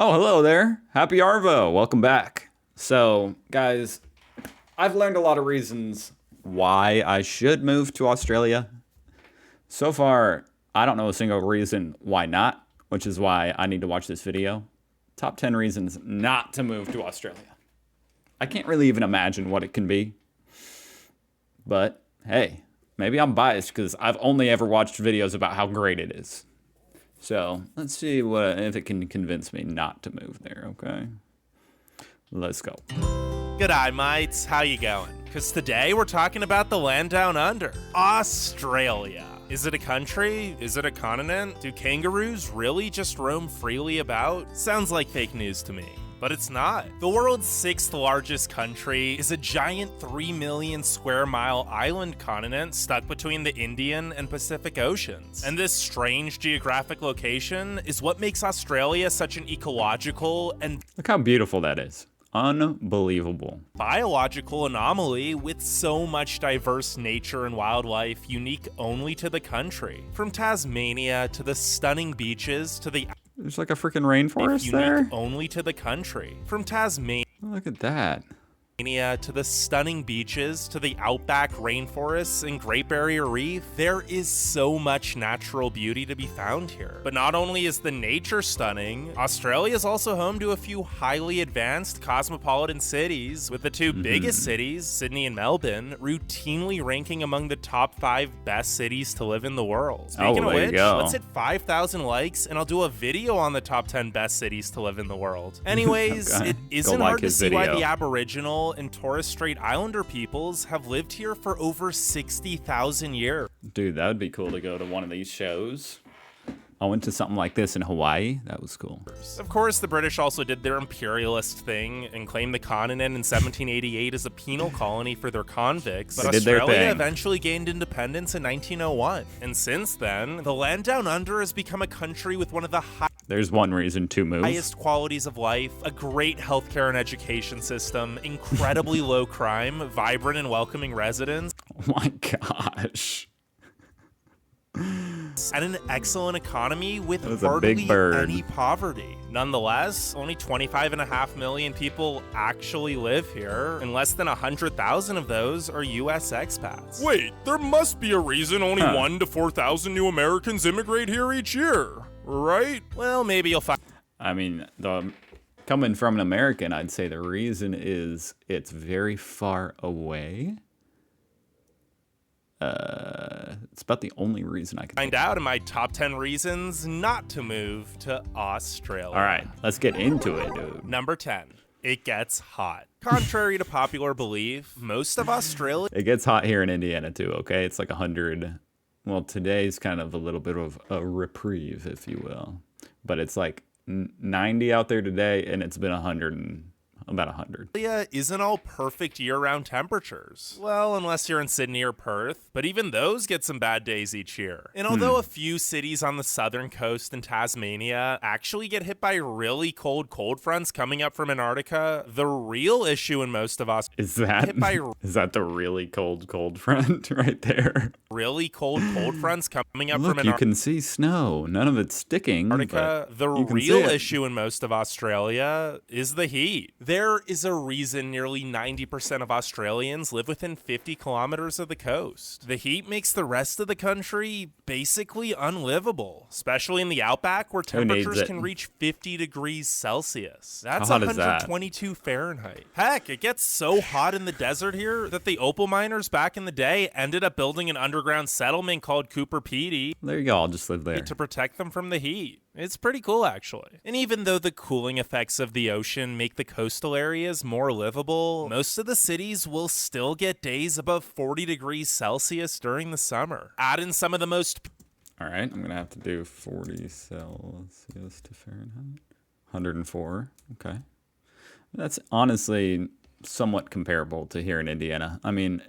Oh, hello there. Happy Arvo. Welcome back. So, guys, I've learned a lot of reasons why I should move to Australia. So far, I don't know a single reason why not, which is why I need to watch this video. Top 10 reasons not to move to Australia. I can't really even imagine what it can be. But, hey, maybe I'm biased because I've only ever watched videos about how great it is. So let's see if it can convince me not to move there, okay? Let's go. G'day mates, how you going? Because today we're talking about the land down under, Australia. Is it a country? Is it a continent? Do kangaroos really just roam freely about? Sounds like fake news to me. But it's not. The world's 6th largest country is a giant 3 million square mile island continent stuck between the Indian and Pacific Oceans. And this strange geographic location is what makes Australia such an ecological and Look how beautiful that is. Unbelievable. biological anomaly with so much diverse nature and wildlife unique only to the country. From Tasmania to the stunning beaches to the There's like a freaking rainforest unique there. only to the country. From Tasmania Look at that. to the stunning beaches, to the outback rainforests and Great Barrier Reef, there is so much natural beauty to be found here. But not only is the nature stunning, Australia is also home to a few highly advanced cosmopolitan cities, with the two biggest cities, Sydney and Melbourne, routinely ranking among the top 5 best cities to live in the world. Speaking of there you which, go. let's hit 5,000 likes and I'll do a video on the top 10 best cities to live in the world. Anyways, Okay. it Go isn't like hard to his see why video. the Aboriginal and Torres Strait Islander peoples have lived here for over 60,000 years. Dude, that would be cool to go to one of these shows. I went to something like this in Hawaii. That was cool. Of course, the British also did their imperialist thing and claimed the continent in 1788 as a penal colony for their convicts, but They did their Australia thing. eventually gained independence in 1901. And since then, the land down under has become a country with one of the There's one reason to move. highest qualities of life, a great healthcare and education system, incredibly low crime, vibrant and welcoming residents, Oh my gosh. and an excellent economy with That was a hardly big bird. any poverty. Nonetheless, only 25.5 million people actually live here, and less than 100,000 of those are U.S. expats. Wait, there must be a reason only Huh. 1 to 4,000 new Americans immigrate here each year, right? Well, maybe you'll find I mean, coming from an American, I'd say the reason is it's very far away. It's about the only reason I can think. out in my top 10 reasons not to move to Australia. All right, let's get into it, dude. Number 10. It gets hot. Contrary to popular belief, most of Australia It gets hot here in Indiana too, okay? It's like 100. Well, today's kind of a little bit of a reprieve, if you will. But it's like 90 out there today, and it's been 100 and about 100. isn't all perfect year-round temperatures. Well, unless you're in Sydney or Perth, but even those get some bad days each year. And although a few cities on the southern coast and Tasmania actually get hit by really cold fronts coming up from Antarctica, the real issue in most of Australia Is that hit by is that the really cold front right there? really cold fronts coming up Look, from you Antarctica. can see snow. None of it's sticking. Antarctica, but the you can see real it. issue in most of Australia is the heat. There is a reason nearly 90% of Australians live within 50 kilometers of the coast. The heat makes the rest of the country basically unlivable, especially in the outback where Who needs temperatures it? can reach 50 degrees Celsius. That's How hot is that? 122 Fahrenheit. Heck, it gets so hot in the desert here that the opal miners back in the day ended up building an underground settlement called Cooper Pedy There you go. I'll just live there. to protect them from the heat. It's pretty cool, actually. And even though the cooling effects of the ocean make the coastal areas more livable, most of the cities will still get days above 40 degrees Celsius during the summer. Add in some of the most All right, I'm gonna have to do 40 Celsius to Fahrenheit. 104. Okay, that's honestly somewhat comparable to here in Indiana. I mean,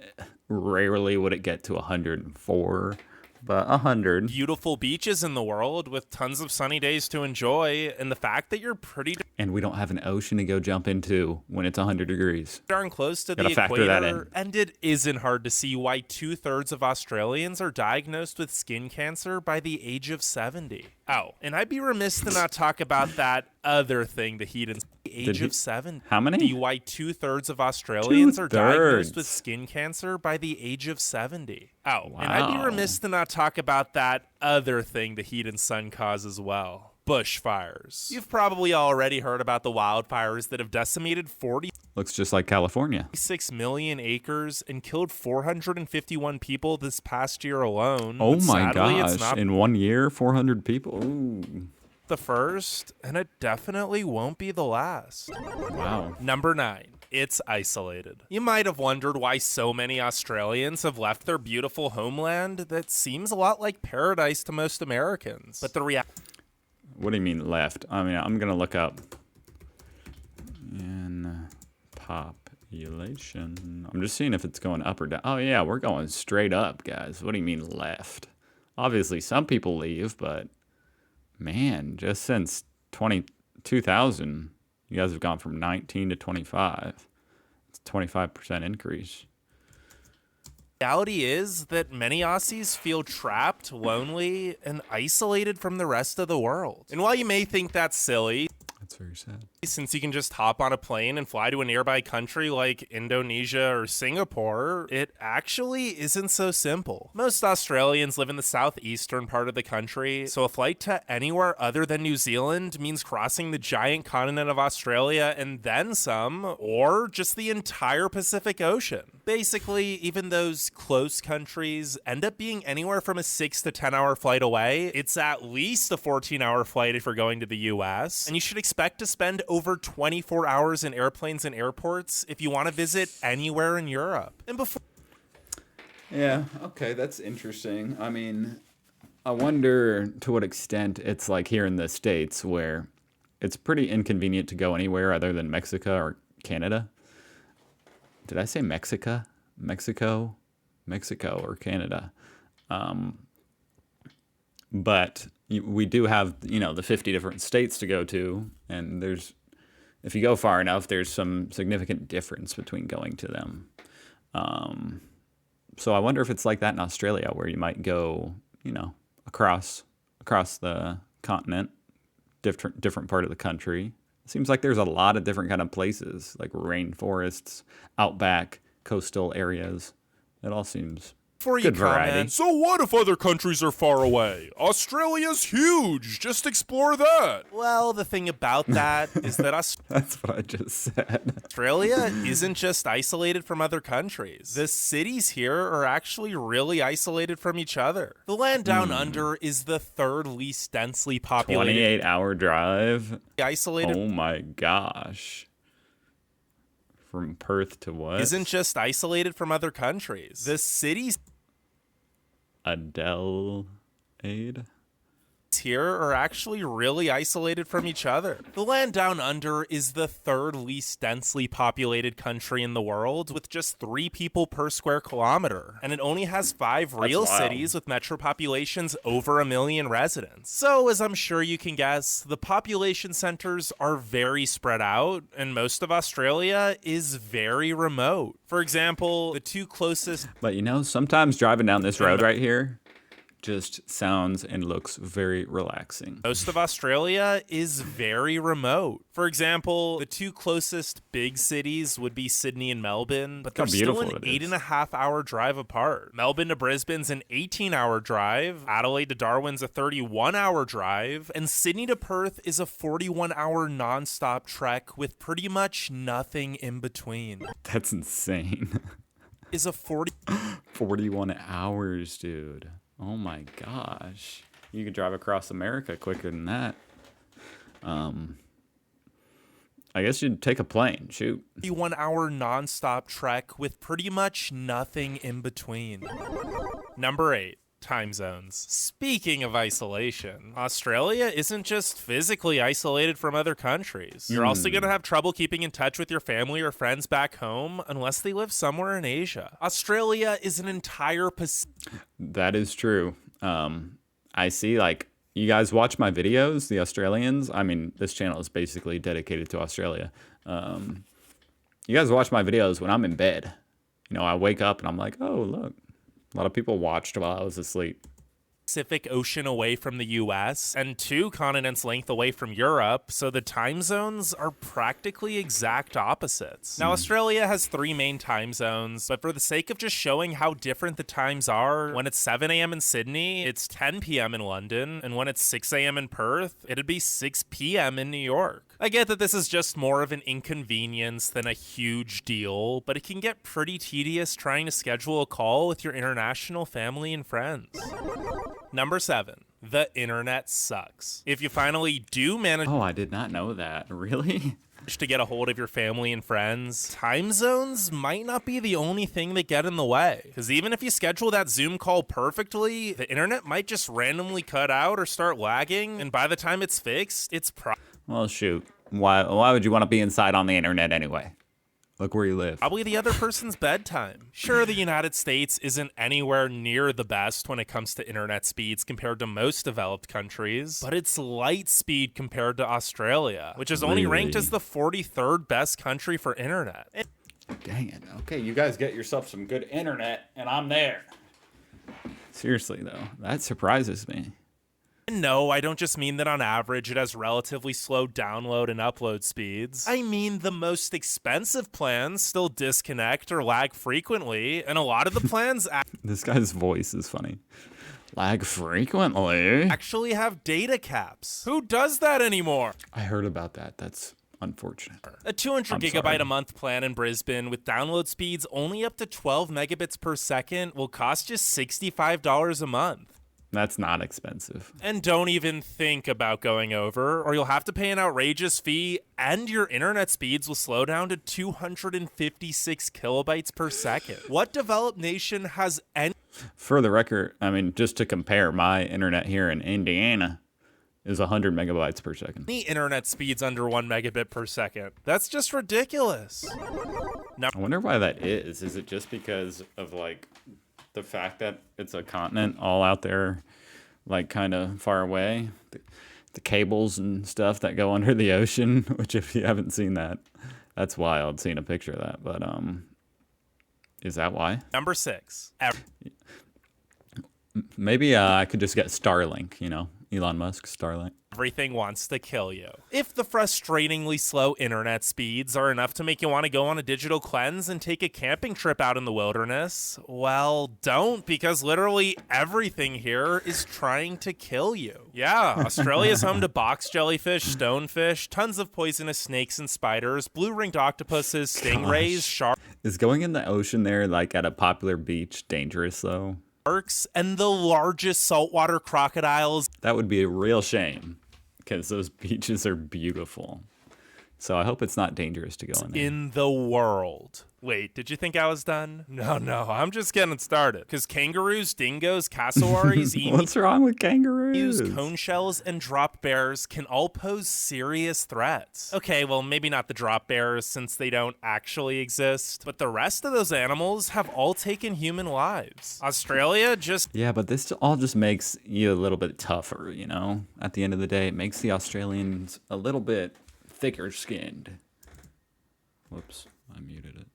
rarely would it get to 104, but 100. beautiful beaches in the world with tons of sunny days to enjoy, and the fact that you're pretty And we don't have an ocean to go jump into when it's 100 degrees. darn close to the Gotta factor that equator, in. and it isn't hard to see why 2/3 of Australians are diagnosed with skin cancer by the age of 70. Oh, and I'd be remiss to not talk about that other thing the heat and the age of 70. How many? The why 2/3 of Australians are diagnosed 2/3. with skin cancer by the age of 70. Oh, and I'd be Wow. remiss to not talk about that other thing the heat and sun cause as well. Bushfires. You've probably already heard about the wildfires that have decimated 46 Looks just like California. million acres and killed 451 people this past year alone. Oh But my sadly, it's gosh. not In 1 year, 400 people. Ooh. the first, and it definitely won't be the last. Wow. Number 9. It's isolated. You might have wondered why so many Australians have left their beautiful homeland that seems a lot like paradise to most Americans. But the reality What do you mean left? I mean, I'm going to look up in population. I'm just seeing if it's going up or down. Oh, yeah, we're going straight up, guys. What do you mean left? Obviously, some people leave, but man, just since 2000, you guys have gone from 19 to 25. It's a 25% increase. reality is that many Aussies feel trapped, lonely, and isolated from the rest of the world. And while you may think that's silly, That's very sad. since you can just hop on a plane and fly to a nearby country like Indonesia or Singapore, it actually isn't so simple. Most Australians live in the southeastern part of the country, so a flight to anywhere other than New Zealand means crossing the giant continent of Australia and then some, or just the entire Pacific Ocean. Basically, even those close countries end up being anywhere from a 6 to 10 hour flight away. It's at least a 14-hour flight if you're going to the US, and you should expect to spend over 24 hours in airplanes and airports if you want to visit anywhere in Europe. And before Yeah, okay, that's interesting. I mean, I wonder to what extent it's like here in the States where it's pretty inconvenient to go anywhere other than Mexico or Canada. Did I say Mexico? Mexico or Canada. But we do have, the 50 different states to go to, and if you go far enough, there's some significant difference between going to them. So I wonder if it's like that in Australia, where you might go, across the continent, different part of the country. It seems like there's a lot of different kind of places, like rainforests, outback, coastal areas. It all seems you good variety. comment, So what if other countries are far away? Australia's huge. Just explore that. well, the thing about that is that That's what I just said. Australia isn't just isolated from other countries. The cities here are actually really isolated from each other. The land down under is the third least densely populated, 28-hour drive. isolated Oh my gosh. From Perth to what? isn't just isolated from other countries. The cities Adelaide? here are actually really isolated from each other. The land down under is the third least densely populated country in the world, with just 3 people per square kilometer. And it only has 5 real wild. cities with metro populations over 1 million residents. So, as I'm sure you can guess, the population centers are very spread out, and most of Australia is very remote. For example, the 2 closest But sometimes driving down this road right here just sounds and looks very relaxing. Most of Australia is very remote. For example, the 2 closest big cities would be Sydney and Melbourne, but How they're still beautiful an it is. 8.5-hour drive apart. Melbourne to Brisbane's an 18-hour drive, Adelaide to Darwin's a 31-hour drive, and Sydney to Perth is a 41-hour nonstop trek with pretty much nothing in between. That's insane. Is a 41 hours, dude. Oh my gosh. You could drive across America quicker than that. I guess you'd take a plane. Shoot. 41-hour nonstop trek with pretty much nothing in between. Number 8. Time zones. Speaking of isolation, Australia isn't just physically isolated from other countries. You're also going to have trouble keeping in touch with your family or friends back home unless they live somewhere in Asia. Australia is an entire Pacific That is true. I see like you guys watch my videos, the Australians. I mean, this channel is basically dedicated to Australia. You guys watch my videos when I'm in bed. You know, I wake up and I'm like, oh, look, a lot of people watched while I was asleep. Pacific Ocean away from the US and 2 continents length away from Europe, so the time zones are practically exact opposites. Now, Australia has 3 main time zones, but for the sake of just showing how different the times are, when it's 7 a.m. in Sydney, it's 10 p.m. in London, and when it's 6 a.m. in Perth, it'd be 6 p.m. in New York. I get that this is just more of an inconvenience than a huge deal, but it can get pretty tedious trying to schedule a call with your international family and friends. Number 7, the internet sucks. If you finally do manage Oh, I did not know that. Really? to get a hold of your family and friends, time zones might not be the only thing that get in the way. Because even if you schedule that Zoom call perfectly, the internet might just randomly cut out or start lagging, and by the time it's fixed, it's Well, shoot. Why would you want to be inside on the internet anyway? Look where you live. probably the other person's bedtime. Sure, the United States isn't anywhere near the best when it comes to internet speeds compared to most developed countries, but it's light speed compared to Australia, which is only ranked Really? as the 43rd best country for internet. Dang it. Okay, you guys get yourself some good internet, and I'm there. Seriously, though, that surprises me. No, I don't just mean that on average it has relatively slow download and upload speeds. I mean the most expensive plans still disconnect or lag frequently, and a lot of the plans This guy's voice is funny. Lag frequently. actually have data caps. Who does that anymore? I heard about that. That's unfortunate. A 200 I'm gigabyte sorry. a month plan in Brisbane with download speeds only up to 12 megabits per second will cost you $65 a month. That's not expensive. And don't even think about going over, or you'll have to pay an outrageous fee, and your internet speeds will slow down to 256 kilobytes per second. What developed nation has any For the record, I mean, just to compare, my internet here in Indiana is 100 megabytes per second. internet speeds under 1 megabit per second? That's just ridiculous. I wonder why that is. Is it just because of like the fact that it's a continent all out there, like kind of far away? The cables and stuff that go under the ocean, which if you haven't seen that, that's wild, seeing a picture of that. But is that why? Number 6. Maybe I could just get Starlink, you know, Elon Musk, Starlink. Everything wants to kill you. If the frustratingly slow internet speeds are enough to make you want to go on a digital cleanse and take a camping trip out in the wilderness, well, don't, because literally everything here is trying to kill you. Yeah, Australia's home to box jellyfish, stonefish, tons of poisonous snakes and spiders, blue-ringed octopuses, stingrays, sharks, Is going in the ocean there, like at a popular beach, dangerous though? and the largest saltwater crocodiles That would be a real shame, because those beaches are beautiful. So I hope it's not dangerous to go in there. in the world. Wait, did you think I was done? No, I'm just getting started. Because kangaroos, dingoes, cassowaries, What's wrong with kangaroos? cone shells, and drop bears can all pose serious threats. Okay, well, maybe not the drop bears since they don't actually exist, but the rest of those animals have all taken human lives. Australia just Yeah, but this all just makes you a little bit tougher, you know? At the end of the day, it makes the Australians a little bit thicker skinned. Whoops, I muted it.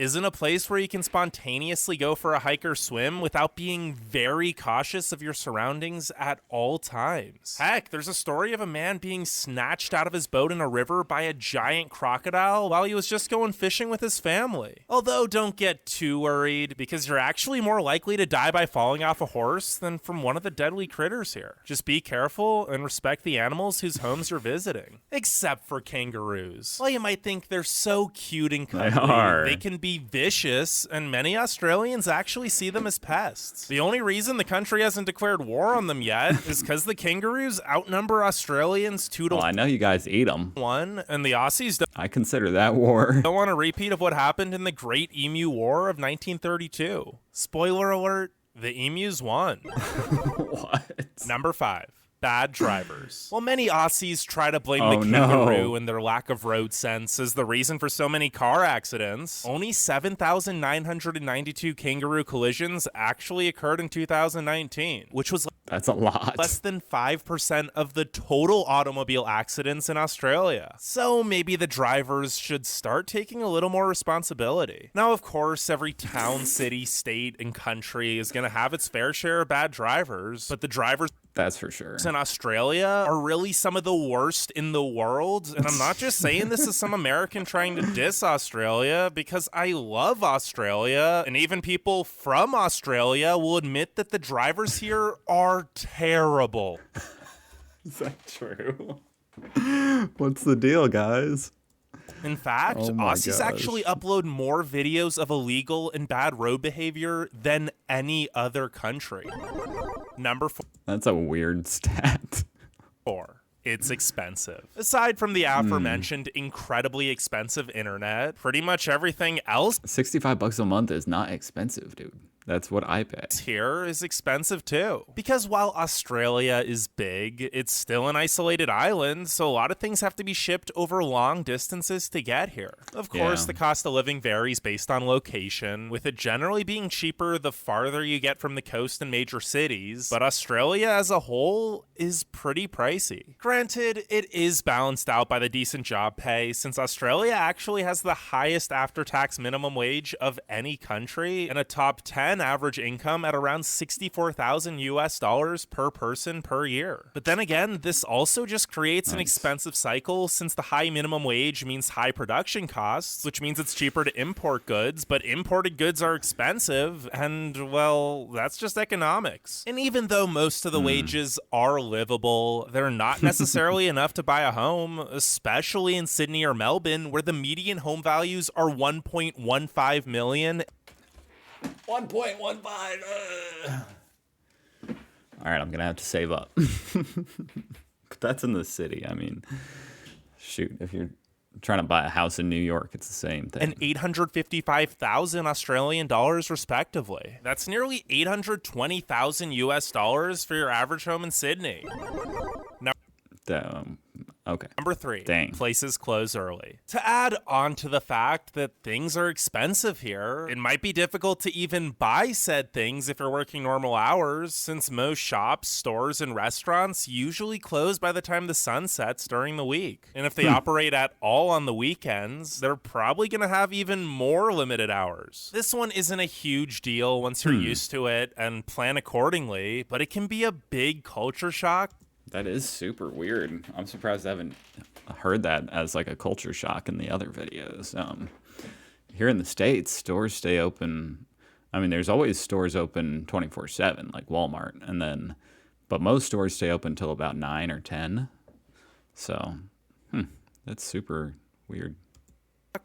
isn't a place where you can spontaneously go for a hike or swim without being very cautious of your surroundings at all times. Heck, there's a story of a man being snatched out of his boat in a river by a giant crocodile while he was just going fishing with his family. Although don't get too worried, because you're actually more likely to die by falling off a horse than from one of the deadly critters here. Just be careful and respect the animals whose homes you're visiting. Except for kangaroos. While you might think they're so cute and cuddly, are. they can be vicious, and many Australians actually see them as pests. The only reason the country hasn't declared war on them yet is because the kangaroos outnumber Australians 2 to Well, I know you guys eat them. 1, and the Aussies I consider that war. don't want a repeat of what happened in the Great Emu War of 1932. Spoiler alert, the emus won. What? Number 5. bad drivers. While many Aussies try to blame Oh, the no. kangaroo and their lack of road sense as the reason for so many car accidents, only 7,992 kangaroo collisions actually occurred in 2019, which was That's a lot. less than 5% of the total automobile accidents in Australia. So maybe the drivers should start taking a little more responsibility. Now, of course, every town, city, state, and country is going to have its fair share of bad drivers, but the drivers That's for sure. in Australia are really some of the worst in the world. And I'm not just saying this as some American trying to diss Australia, because I love Australia, and even people from Australia will admit that the drivers here are terrible. Is that true? What's the deal, guys? In fact, Oh my Aussies gosh. actually upload more videos of illegal and bad road behavior than any other country. Number That's a weird stat. 4. It's expensive. Aside from the aforementioned incredibly expensive internet, pretty much everything else $65 a month is not expensive, dude. That's what I pay. here is expensive too. Because while Australia is big, it's still an isolated island, so a lot of things have to be shipped over long distances to get here. Of course, Yeah. the cost of living varies based on location, with it generally being cheaper the farther you get from the coast and major cities, but Australia as a whole is pretty pricey. Granted, it is balanced out by the decent job pay, since Australia actually has the highest after-tax minimum wage of any country, and a top 10 average income at around 64,000 US dollars per person per year. But then again, this also just creates an Nice. expensive cycle, since the high minimum wage means high production costs, which means it's cheaper to import goods, but imported goods are expensive, and well, that's just economics. And even though most of the wages are livable, they're not necessarily enough to buy a home, especially in Sydney or Melbourne, where the median home values are 1.15 million. 1.15. All right, I'm gonna have to save up. That's in the city. I mean, shoot, if you're trying to buy a house in New York, it's the same thing. And 855,000 Australian dollars respectively. That's nearly 820,000 US dollars for your average home in Sydney. Okay. Number 3, Dang. places close early. To add on to the fact that things are expensive here, it might be difficult to even buy said things if you're working normal hours, since most shops, stores, and restaurants usually close by the time the sun sets during the week. And if they operate at all on the weekends, they're probably going to have even more limited hours. This one isn't a huge deal once you're used to it and plan accordingly, but it can be a big culture shock. That is super weird. I'm surprised I haven't heard that as like a culture shock in the other videos. Here in the States, stores stay open. I mean, there's always stores open 24/7, like Walmart, but most stores stay open till about 9 or 10. So, that's super weird.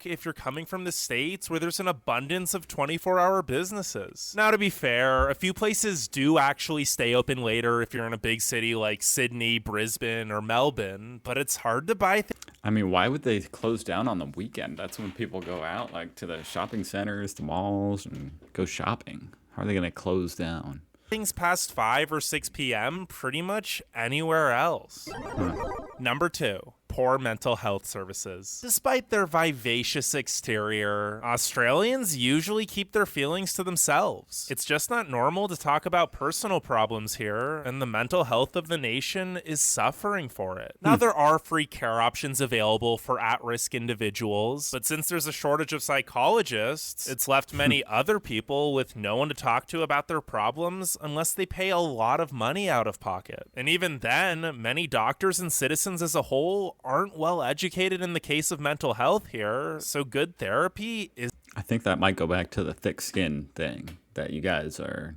If you're coming from the States where there's an abundance of 24-hour businesses. Now, to be fair, a few places do actually stay open later if you're in a big city like Sydney, Brisbane, or Melbourne, but it's hard to buy I mean, why would they close down on the weekend? That's when people go out, like to the shopping centers, the malls, and go shopping. How are they going to close down? things past 5 or 6 p.m. pretty much anywhere else. Number 2. Poor mental health services. Despite their vivacious exterior, Australians usually keep their feelings to themselves. It's just not normal to talk about personal problems here, and the mental health of the nation is suffering for it. Now, there are free care options available for at-risk individuals, but since there's a shortage of psychologists, it's left many other people with no one to talk to about their problems unless they pay a lot of money out of pocket. And even then, many doctors and citizens as a whole aren't well educated in the case of mental health here, so good therapy is I think that might go back to the thick skin thing, that you guys are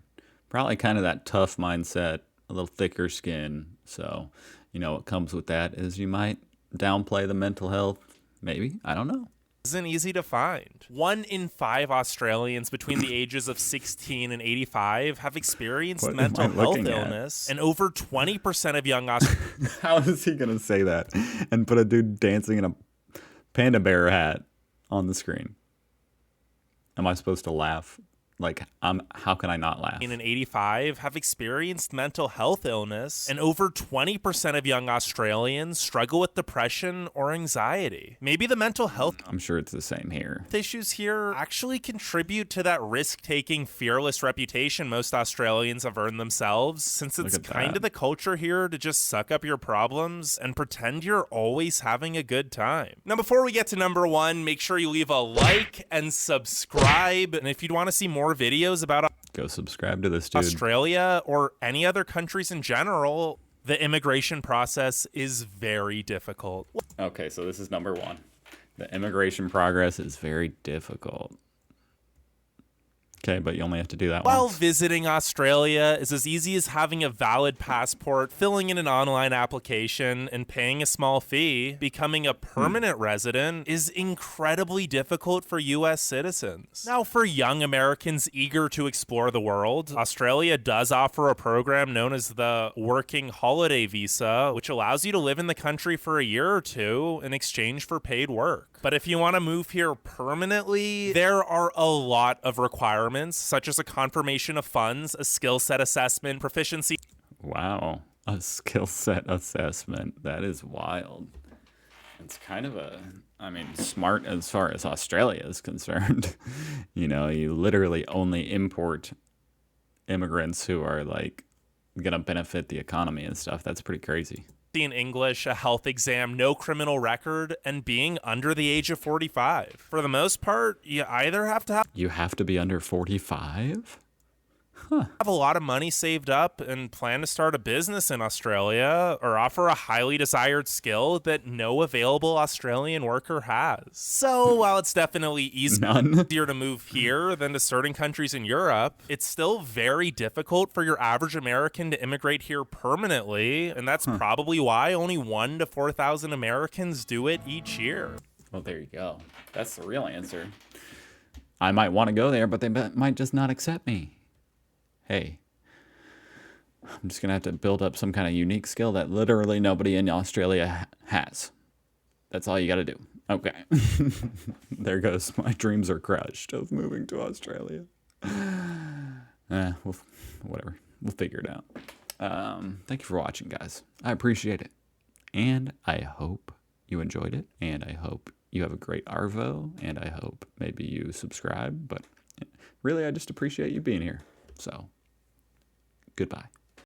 probably kind of that tough mindset, a little thicker skin. So, you know, what comes with that is you might downplay the mental health. Maybe. I don't know. isn't easy to find. 1 in 5 Australians between the ages of 16 and 85 have experienced What am mental I health looking at? illness, and over 20% of young Australians How is he going to say that and put a dude dancing in a panda bear hat on the screen? Am I supposed to laugh Like, how can I not laugh? In 85 have experienced mental health illness, and over 20% of young Australians struggle with depression or anxiety. Maybe the mental health I'm sure it's the same here. issues here actually contribute to that risk-taking, fearless reputation most Australians have earned themselves, since it's at kind that. of the culture here to just suck up your problems and pretend you're always having a good time. Now, before we get to number 1, make sure you leave a like and subscribe, and if you'd want to see more videos about Go subscribe to this dude. Australia or any other countries in general, the immigration process is very difficult. Okay, so this is number 1. The immigration progress is very difficult. Okay, but you only have to do that While once. visiting Australia is as easy as having a valid passport, filling in an online application, and paying a small fee, becoming a permanent resident is incredibly difficult for U.S. citizens. Now, for young Americans eager to explore the world, Australia does offer a program known as the Working Holiday Visa, which allows you to live in the country for a year or two in exchange for paid work. But if you want to move here permanently, there are a lot of requirements, such as a confirmation of funds, a skill set assessment, proficiency. Wow, a skill set assessment. That is wild. It's kind of smart as far as Australia is concerned. You know, you literally only import immigrants who are like going to benefit the economy and stuff. That's pretty crazy. In English, a health exam, no criminal record, and being under the age of 45. For the most part, you either have to You have to be under 45? have a lot of money saved up and plan to start a business in Australia, or offer a highly desired skill that no available Australian worker has. So while it's definitely easier None. to move here than to certain countries in Europe, it's still very difficult for your average American to immigrate here permanently, and that's probably why only 1,000 to 4,000 Americans do it each year. Well, there you go. That's the real answer. I might want to go there, but they might just not accept me. Hey, I'm just going to have to build up some kind of unique skill that literally nobody in Australia has. That's all you got to do. Okay. There goes. My dreams are crushed of moving to Australia. Whatever. We'll figure it out. Thank you for watching, guys. I appreciate it. And I hope you enjoyed it. And I hope you have a great Arvo. And I hope maybe you subscribe. But really, I just appreciate you being here. So, goodbye.